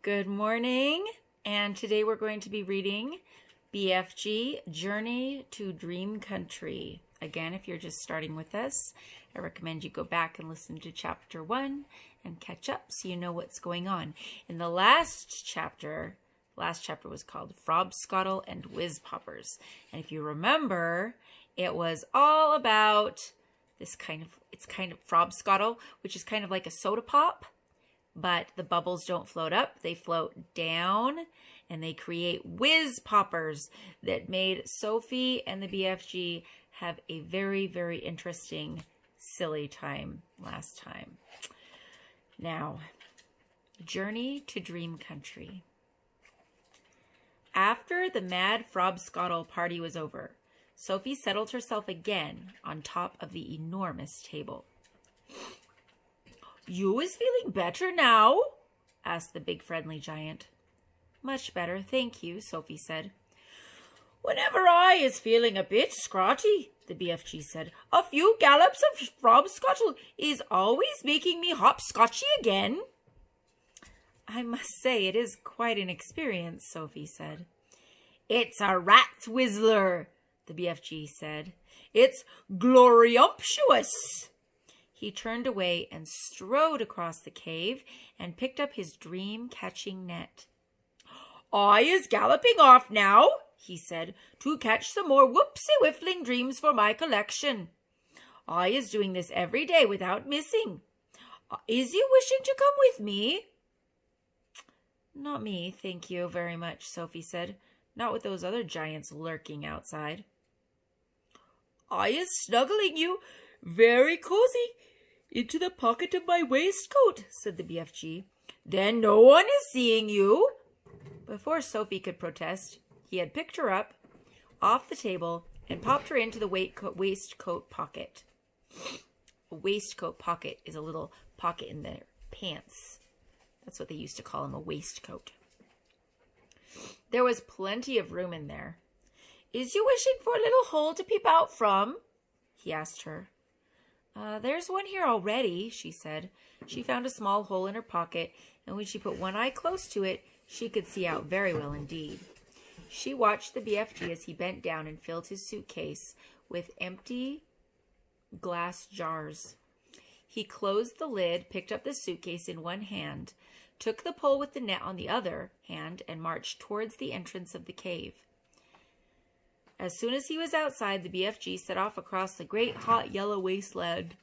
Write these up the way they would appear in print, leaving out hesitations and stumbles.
Good morning, and today we're going to be reading BFG, Journey to Dream Country. Again, if you're just starting with us, I recommend you go back and listen to chapter 1 and catch up so you know what's going on. In the last chapter was called Frobscottle and Whiz Poppers. And if you remember, it was all about it's kind of Frobscottle, which is kind of like a soda pop. But the bubbles don't float up, they float down, and they create whiz poppers that made Sophie and the BFG have a very, very interesting, silly time last time. Now, Journey to Dream Country. After the mad Frobscottle party was over, Sophie settled herself again on top of the enormous table. "You is feeling better now?" asked the big friendly giant. "Much better, thank you," Sophie said. "Whenever I is feeling a bit scrotty," the BFG said, "a few gallops of Frobscottle is always making me hopscotchy again." "I must say it is quite an experience," Sophie said. "It's a rat's whistler," the BFG said. "It's gloriumptuous." He turned away and strode across the cave and picked up his dream-catching net. "I is galloping off now," he said, "to catch some more whoopsie-whiffling dreams for my collection. I is doing this every day without missing. Is you wishing to come with me?" "Not me, thank you very much," Sophie said. "Not with those other giants lurking outside." "I is snuggling you very cozy into the pocket of my waistcoat," said the BFG. "Then no one is seeing you." Before Sophie could protest, he had picked her up off the table and popped her into the waistcoat pocket. A waistcoat pocket is a little pocket in their pants. That's what they used to call them, a waistcoat. There was plenty of room in there. "Is you wishing for a little hole to peep out from?" he asked her. There's one here already," she said. She found a small hole in her pocket, and when she put one eye close to it, she could see out very well indeed. She watched the BFG as he bent down and filled his suitcase with empty glass jars. He closed the lid, picked up the suitcase in one hand, took the pole with the net on the other hand, and marched towards the entrance of the cave. As soon as he was outside, the BFG set off across the great hot yellow wasteland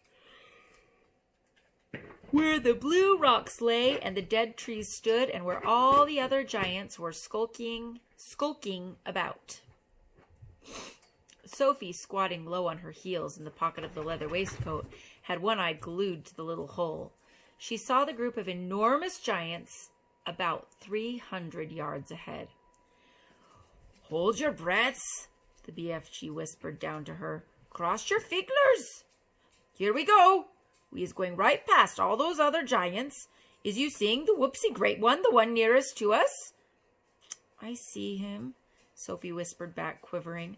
where the blue rocks lay and the dead trees stood, and where all the other giants were skulking about. Sophie, squatting low on her heels in the pocket of the leather waistcoat, had one eye glued to the little hole. She saw the group of enormous giants about 300 yards ahead. "Hold your breaths," the BFG whispered down to her. "Cross your figglers. Here we go. We is going right past all those other giants. Is you seeing the whoopsie great one, the one nearest to us?" "I see him," Sophie whispered back, quivering.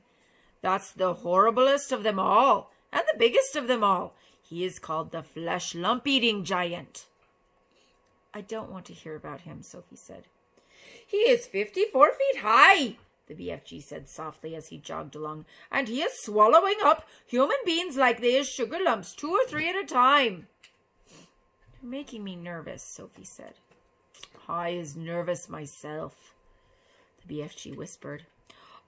"That's the horriblest of them all, and the biggest of them all. He is called the flesh lump-eating giant." "I don't want to hear about him," Sophie said. "He is 54 feet high," the BFG said softly as he jogged along, "and he is swallowing up human beings like they is sugar lumps, 2 or 3 at a time." "You're making me nervous," Sophie said. "I is nervous myself," the BFG whispered.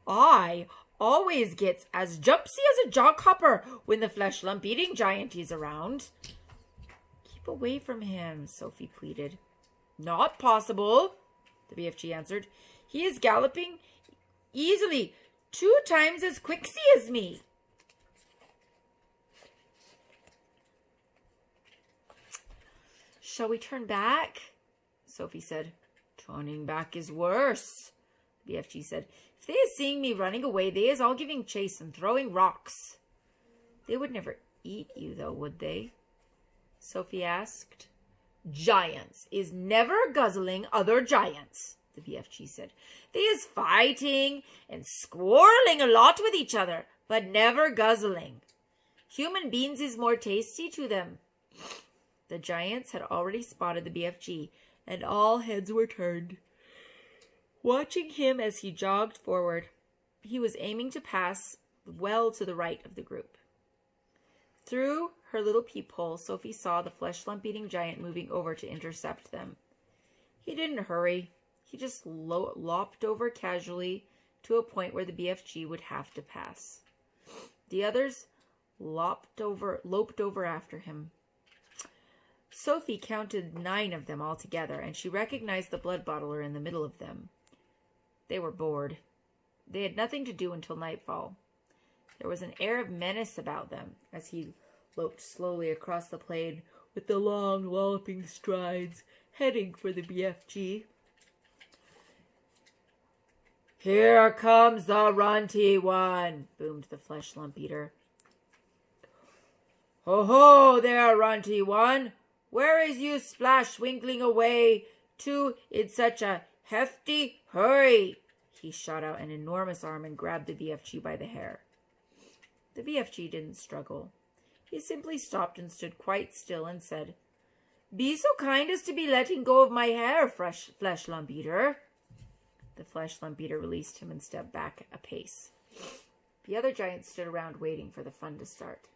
"I always gets as jumpsy as a jog-hopper when the flesh lump-eating giant is around." "Keep away from him," Sophie pleaded. "Not possible," the BFG answered. "He is galloping easily 2 times as quicksy as me." "Shall we turn back?" Sophie said. "Turning back is worse," the BFG said. "If they is seeing me running away, they is all giving chase and throwing rocks." "They would never eat you, though, would they?" Sophie asked. "Giants is never guzzling other giants," the BFG said. "They is fighting and squirreling a lot with each other, but never guzzling. Human beings is more tasty to them." The giants had already spotted the BFG and all heads were turned. Watching him as he jogged forward, he was aiming to pass well to the right of the group. Through her little peephole, Sophie saw the flesh-lump-eating giant moving over to intercept them. He didn't hurry. He just lopped over casually to a point where the BFG would have to pass. The others loped over after him. Sophie counted 9 of them altogether, and she recognized the blood bottler in the middle of them. They were bored. They had nothing to do until nightfall. There was an air of menace about them as he loped slowly across the plain with the long, walloping strides, heading for the BFG. "Here comes the runty one," boomed the flesh lump eater. "Ho ho there, runty one! Where is you splash winkling away to in such a hefty hurry?" He shot out an enormous arm and grabbed the BFG by the hair. The BFG didn't struggle. He simply stopped and stood quite still and said, "Be so kind as to be letting go of my hair, flesh lump eater." The flesh lump eater released him and stepped back a pace. The other giants stood around waiting for the fun to start.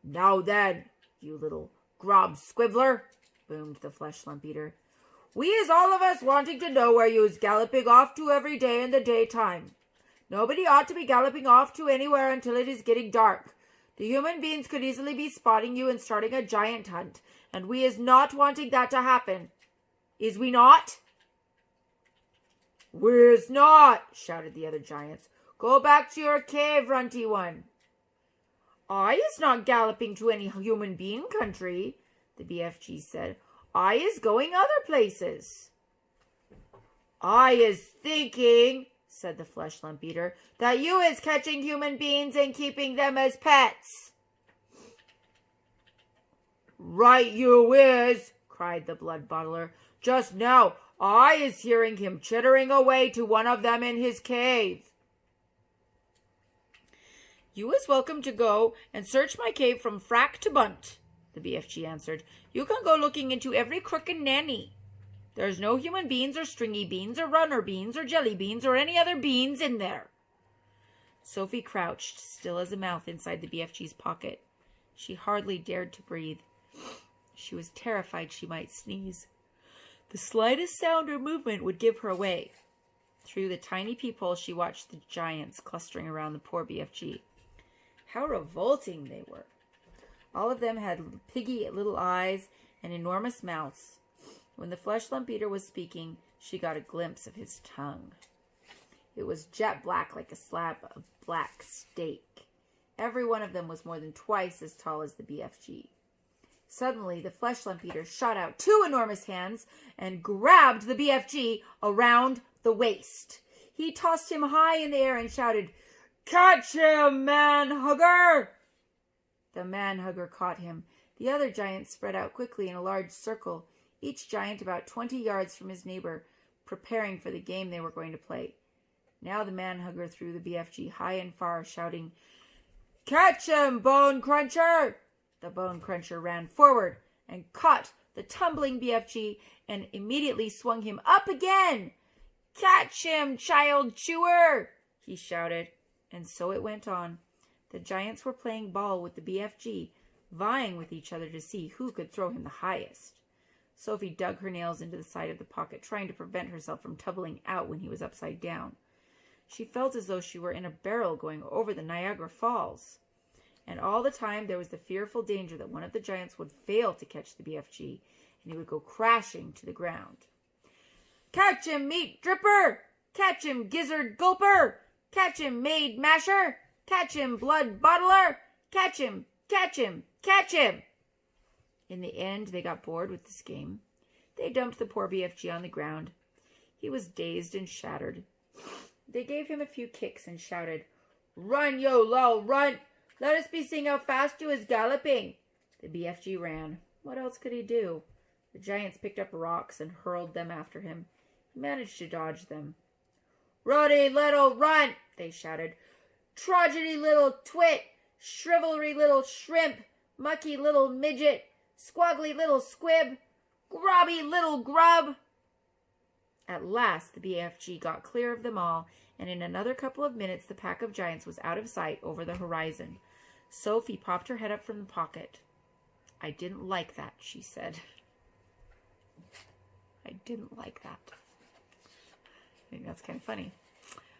"Now then, you little grob squibbler," boomed the flesh lump eater. "We is all of us wanting to know where you is galloping off to every day in the daytime. Nobody ought to be galloping off to anywhere until it is getting dark. The human beings could easily be spotting you and starting a giant hunt, and we is not wanting that to happen. Is we not?" "We's not," shouted the other giants. "Go back to your cave, runty one." "I is not galloping to any human being country," the BFG said. "I is going other places." "I is thinking," said the flesh lump eater, "that you is catching human beings and keeping them as pets." "Right you is," cried the blood bottler. "Just now I is hearing him chittering away to one of them in his cave." "You is welcome to go and search my cave from frack to bunt," the BFG answered. "You can go looking into every crook and nanny. There's no human beans or stringy beans or runner beans or jelly beans or any other beans in there." Sophie crouched, still as a mouse, inside the BFG's pocket. She hardly dared to breathe. She was terrified she might sneeze. The slightest sound or movement would give her away. Through the tiny peephole, she watched the giants clustering around the poor BFG. How revolting they were! All of them had piggy little eyes and enormous mouths. When the flesh lump eater was speaking, she got a glimpse of his tongue. It was jet black like a slab of black steak. Every one of them was more than twice as tall as the BFG. Suddenly, the flesh lump eater shot out 2 enormous hands and grabbed the BFG around the waist. He tossed him high in the air and shouted, "Catch him, man-hugger!" The man-hugger caught him. The other giants spread out quickly in a large circle, each giant about 20 yards from his neighbor, preparing for the game they were going to play. Now the man-hugger threw the BFG high and far, shouting, "Catch him, bone cruncher!" The bone cruncher ran forward and caught the tumbling BFG and immediately swung him up again. "Catch him, child chewer!" he shouted. And so it went on. The giants were playing ball with the BFG, vying with each other to see who could throw him the highest. Sophie dug her nails into the side of the pocket, trying to prevent herself from tumbling out when he was upside down. She felt as though she were in a barrel going over the Niagara Falls. And all the time there was the fearful danger that one of the giants would fail to catch the BFG, and he would go crashing to the ground. "Catch him, meat dripper! Catch him, gizzard gulper! Catch him, maid masher! Catch him, blood bottler! Catch him! Catch him! Catch him!" In the end, they got bored with this game. They dumped the poor BFG on the ground. He was dazed and shattered. They gave him a few kicks and shouted, "Run, yo lull, run! Let us be seeing how fast you is galloping." The BFG ran. What else could he do? The giants picked up rocks and hurled them after him. He managed to dodge them. "Ruddy little runt!" they shouted. "Trogedy little twit! Shrivelry little shrimp! Mucky little midget! Squaggly little squib! Grubby little grub! At last, the BFG got clear of them all, and in another couple of minutes, the pack of giants was out of sight over the horizon. Sophie popped her head up from the pocket. I didn't like that, she said. I didn't like that. I think that's kind of funny.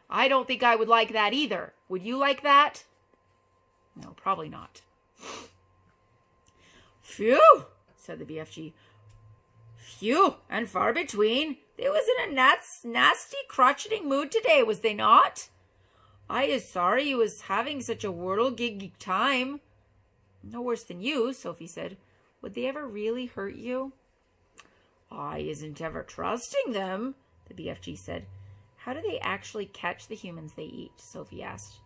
I don't think I would like that either. Would you like that? No, probably not. Phew, said the BFG. Few and far between. They was in a nasty, crotcheting mood today, was they not? I is sorry you was having such a whirligig time. No worse than you, Sophie said. Would they ever really hurt you? I isn't ever trusting them, the BFG said. How do they actually catch the humans they eat? Sophie asked.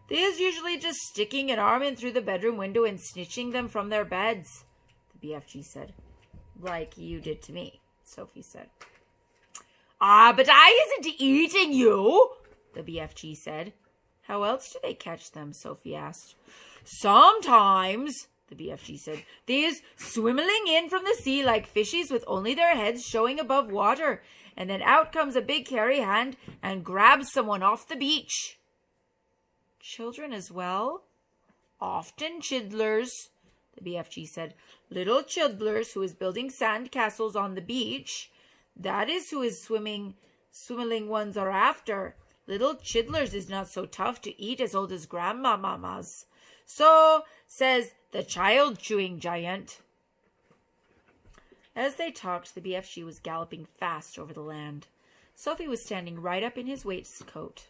They is usually just sticking an arm in through the bedroom window and snitching them from their beds, the BFG said. Like you did to me, Sophie said. Ah, but I isn't eating you, the BFG said. How else do they catch them? Sophie asked. Sometimes, the BFG said, they is swimming in from the sea like fishies with only their heads showing above water, and then out comes a big hairy hand and grabs someone off the beach. Children as well? Often childlers, the BFG said. Little childlers who is building sand castles on the beach. That is who is swimming ones are after. Little chidlers is not so tough to eat as old as grandmamamas. So, says the child-chewing giant. As they talked, the BFG was galloping fast over the land. Sophie was standing right up in his waistcoat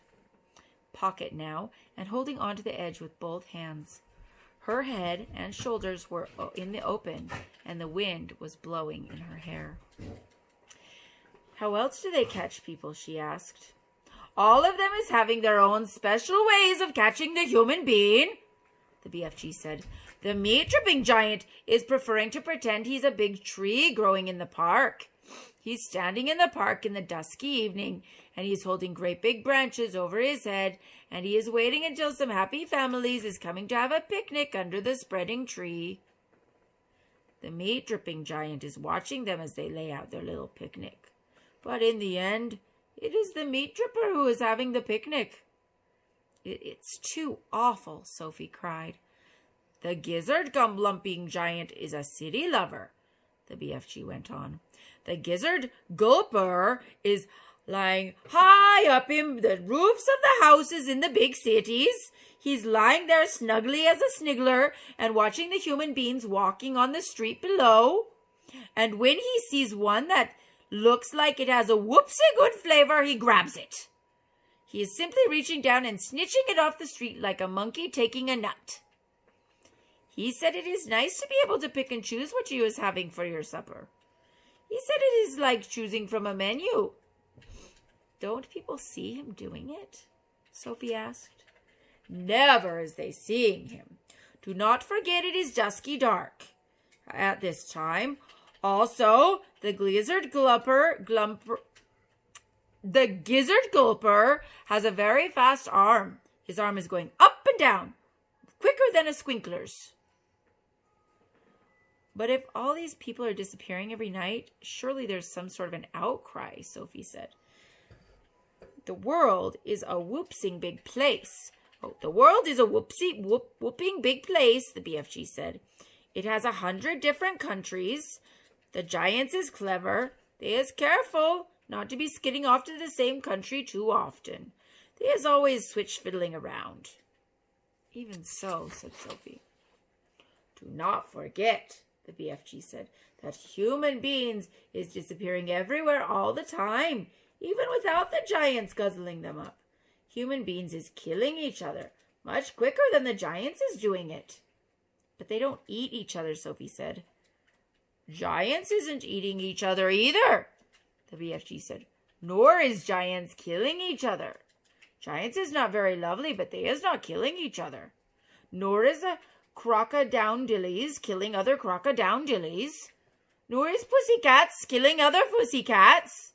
pocket now and holding onto the edge with both hands. Her head and shoulders were in the open, and the wind was blowing in her hair. How else do they catch people? She asked. All of them is having their own special ways of catching the human being, the BFG said. The meat-dripping giant is preferring to pretend he's a big tree growing in the park. He's standing in the park in the dusky evening, and he's holding great big branches over his head, and he is waiting until some happy families is coming to have a picnic under the spreading tree. The meat-dripping giant is watching them as they lay out their little picnic. But in the end, it is the meat dripper who is having the picnic. It's too awful, Sophie cried. The gizzard-gum-lumping giant is a city lover, the BFG went on. The gizzard gulper is lying high up in the roofs of the houses in the big cities. He's lying there snugly as a sniggler and watching the human beings walking on the street below. And when he sees one that looks like it has a whoopsie good flavor, he grabs it. He is simply reaching down and snitching it off the street like a monkey taking a nut. He said it is nice to be able to pick and choose what you is having for your supper. He said it is like choosing from a menu. Don't people see him doing it? Sophie asked. Never is they seeing him. Do not forget it is dusky dark at this time. Also, the gizzard gulper has a very fast arm. His arm is going up and down, quicker than a squinkler's. But if all these people are disappearing every night, surely there's some sort of an outcry, Sophie said. The world is a whoopsing big place. Oh, the world is a whooping big place, the BFG said. It has 100 different countries. The giants is clever. They is careful not to be skidding off to the same country too often. They is always switch fiddling around. Even so, said Sophie. Do not forget, the BFG said, that human beings is disappearing everywhere all the time, even without the giants guzzling them up. Human beings is killing each other much quicker than the giants is doing it. But they don't eat each other, Sophie said. Giants isn't eating each other either, the BFG said. Nor is giants killing each other. Giants is not very lovely, but they is not killing each other. Nor is a crocodile-dillies killing other crocodile-dillies. Nor is pussycats killing other pussycats.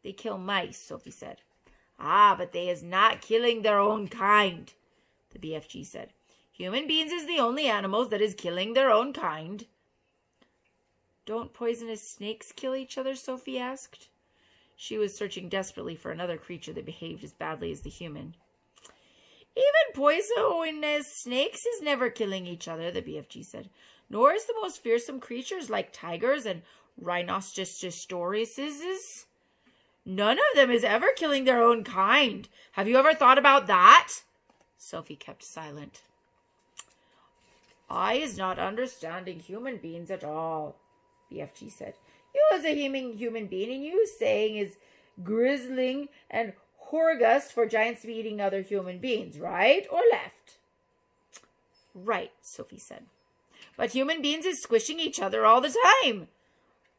They kill mice, Sophie said. Ah, but they is not killing their own kind, the BFG said. Human beings is the only animals that is killing their own kind. Don't poisonous snakes kill each other? Sophie asked. She was searching desperately for another creature that behaved as badly as the human. Even poisonous snakes is never killing each other, the BFG said. Nor is the most fearsome creatures like tigers and rhinoceroses. None of them is ever killing their own kind. Have you ever thought about that? Sophie kept silent. I is not understanding human beings at all, BFG said. You as a human being, and you saying is grizzling and horgust for giants to be eating other human beings, right or left? Right, Sophie said. But human beings is squishing each other all the time,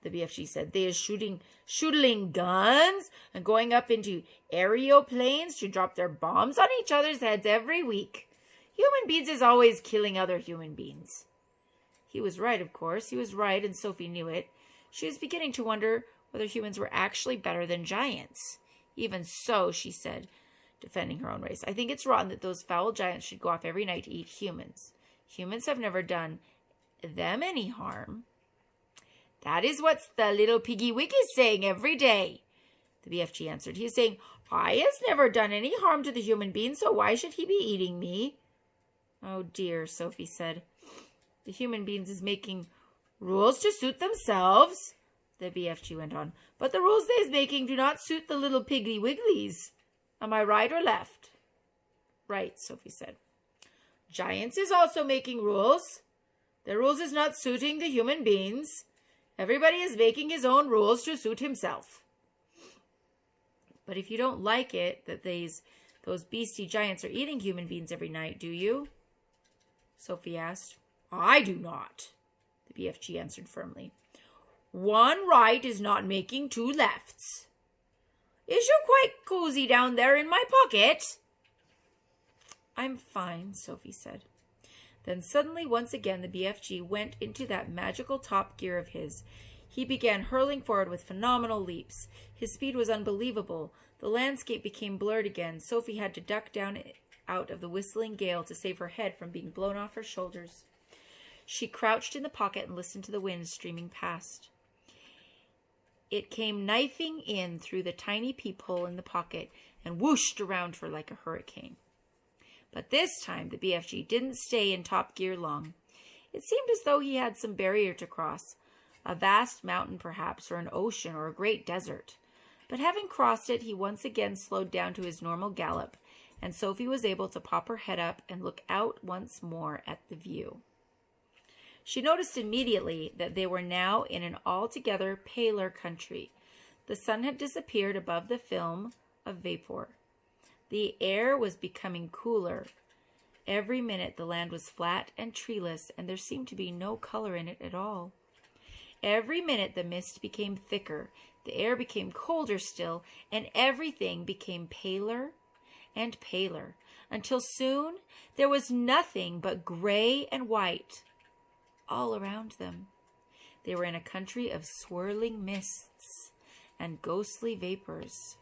the BFG said. They is shooting guns and going up into aeroplanes to drop their bombs on each other's heads every week. Human beings is always killing other human beings. He was right, of course. He was right, and Sophie knew it. She was beginning to wonder whether humans were actually better than giants. Even so, she said, defending her own race, I think it's rotten that those foul giants should go off every night to eat humans. Humans have never done them any harm. That is what the little piggy wig is saying every day, the BFG answered. He is saying, I has never done any harm to the human being, so why should he be eating me? Oh dear, Sophie said. The human beings is making rules to suit themselves, the BFG went on. But the rules they is making do not suit the little piggly wigglies. Am I right or left? Right, Sophie said. Giants is also making rules. Their rules is not suiting the human beings. Everybody is making his own rules to suit himself. But if you don't like it that those beastie giants are eating human beings every night, do you? Sophie asked. I do not, the BFG answered firmly. One right is not making two lefts. Is you quite cozy down there in my pocket? I'm fine, Sophie said. Then suddenly, once again, the BFG went into that magical top gear of his. He began hurling forward with phenomenal leaps. His speed was unbelievable. The landscape became blurred again. Sophie had to duck down out of the whistling gale to save her head from being blown off her shoulders. She crouched in the pocket and listened to the wind streaming past. It came knifing in through the tiny peephole in the pocket and whooshed around her like a hurricane. But this time the BFG didn't stay in top gear long. It seemed as though he had some barrier to cross, a vast mountain perhaps, or an ocean, or a great desert. But having crossed it, he once again slowed down to his normal gallop, and Sophie was able to pop her head up and look out once more at the view. She noticed immediately that they were now in an altogether paler country. The sun had disappeared above the film of vapor. The air was becoming cooler. Every minute the land was flat and treeless, and there seemed to be no color in it at all. Every minute the mist became thicker, the air became colder still, and everything became paler and paler, until soon there was nothing but gray and white all around them. They were in a country of swirling mists and ghostly vapors.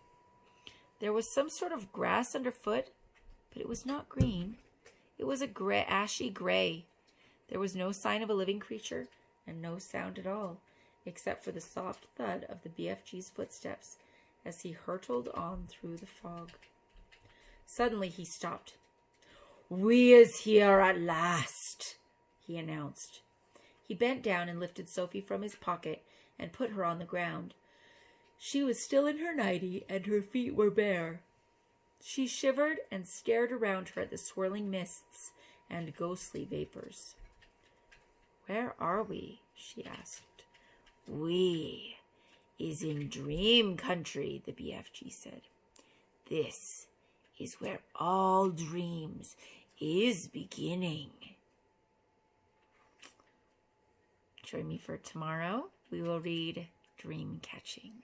There was some sort of grass underfoot, but it was not green. It was a ashy gray. There was no sign of a living creature, and no sound at all, except for the soft thud of the BFG's footsteps as he hurtled on through the fog. Suddenly he stopped. "We is here at last," he announced. He bent down and lifted Sophie from his pocket and put her on the ground. She was still in her nightie, and her feet were bare. She shivered and stared around her at the swirling mists and ghostly vapors. "Where are we?" she asked. "We is in dream country," the BFG said. "This is where all dreams is beginning." Join me for tomorrow. We will read Dream Catching.